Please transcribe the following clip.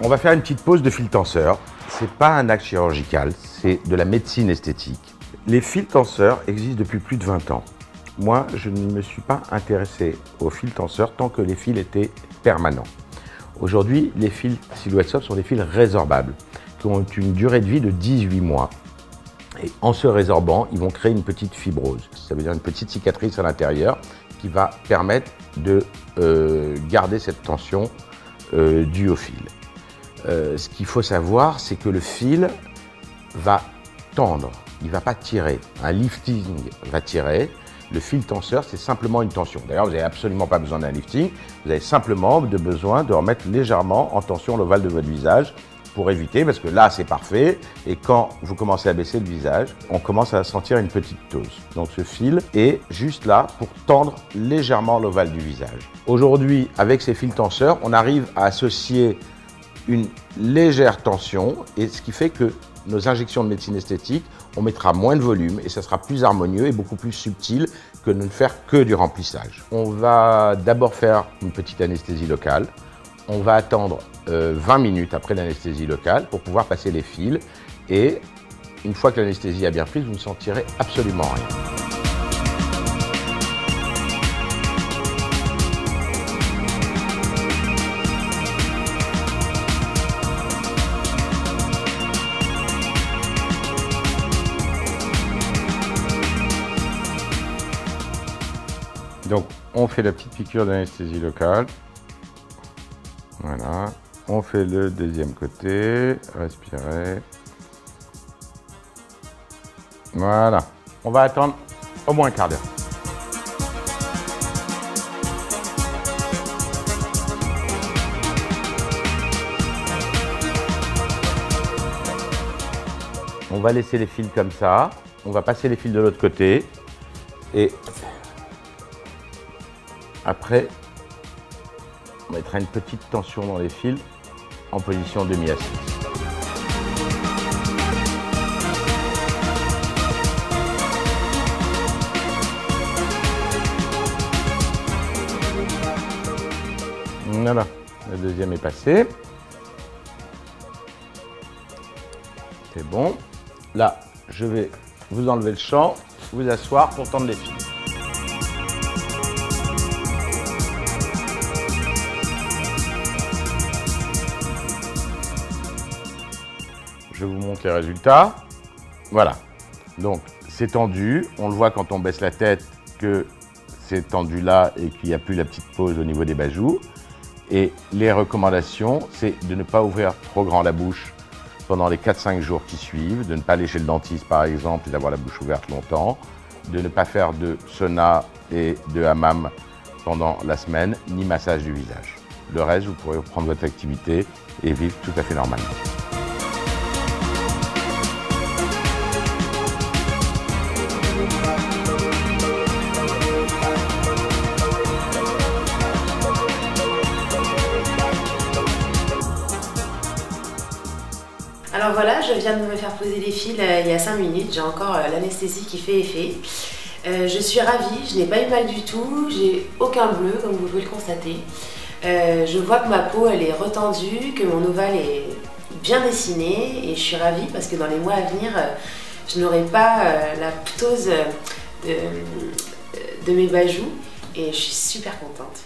On va faire une petite pause de fil tenseur. C'est pas un acte chirurgical, c'est de la médecine esthétique. Les fils tenseurs existent depuis plus de 20 ans. Moi, je ne me suis pas intéressé aux fils tenseurs tant que les fils étaient permanents. Aujourd'hui, les fils Silhouette Soft sont des fils résorbables qui ont une durée de vie de 18 mois. Et en se résorbant, ils vont créer une petite fibrose. Ça veut dire une petite cicatrice à l'intérieur qui va permettre de garder cette tension due au fil. Ce qu'il faut savoir, c'est que le fil va tendre, il ne va pas tirer. Un lifting va tirer. Le fil tenseur, c'est simplement une tension. D'ailleurs, vous n'avez absolument pas besoin d'un lifting. Vous avez simplement besoin de remettre légèrement en tension l'ovale de votre visage pour éviter, parce que là, c'est parfait. Et quand vous commencez à baisser le visage, on commence à sentir une petite dose. Donc, ce fil est juste là pour tendre légèrement l'ovale du visage. Aujourd'hui, avec ces fils tenseurs, on arrive à associer une légère tension, et ce qui fait que nos injections de médecine esthétique, on mettra moins de volume et ça sera plus harmonieux et beaucoup plus subtil que de ne faire que du remplissage. On va d'abord faire une petite anesthésie locale. On va attendre 20 minutes après l'anesthésie locale pour pouvoir passer les fils, et une fois que l'anesthésie a bien pris, vous ne sentirez absolument rien. Donc, on fait la petite piqûre d'anesthésie locale. Voilà. On fait le deuxième côté. Respirez. Voilà. On va attendre au moins un quart d'heure. On va laisser les fils comme ça. On va passer les fils de l'autre côté. Et après, on mettra une petite tension dans les fils en position demi-assise. Voilà, le deuxième est passé. C'est bon. Là, je vais vous enlever le champ, vous asseoir pour tendre les fils. Je vous montre les résultats. Voilà. Donc, c'est tendu. On le voit quand on baisse la tête que c'est tendu là et qu'il n'y a plus la petite pause au niveau des bajoux. Et les recommandations, c'est de ne pas ouvrir trop grand la bouche pendant les 4-5 jours qui suivent, de ne pas aller chez le dentiste par exemple et d'avoir la bouche ouverte longtemps, de ne pas faire de sauna et de hammam pendant la semaine, ni massage du visage. Le reste, vous pourrez reprendre votre activité et vivre tout à fait normalement. Alors voilà, je viens de me faire poser les fils il y a 5 minutes, j'ai encore l'anesthésie qui fait effet. Je suis ravie, je n'ai pas eu mal du tout, j'ai aucun bleu comme vous pouvez le constater. Je vois que ma peau elle est retendue, que mon ovale est bien dessiné, et je suis ravie parce que dans les mois à venir, je n'aurai pas la ptose de mes bajoux, et je suis super contente.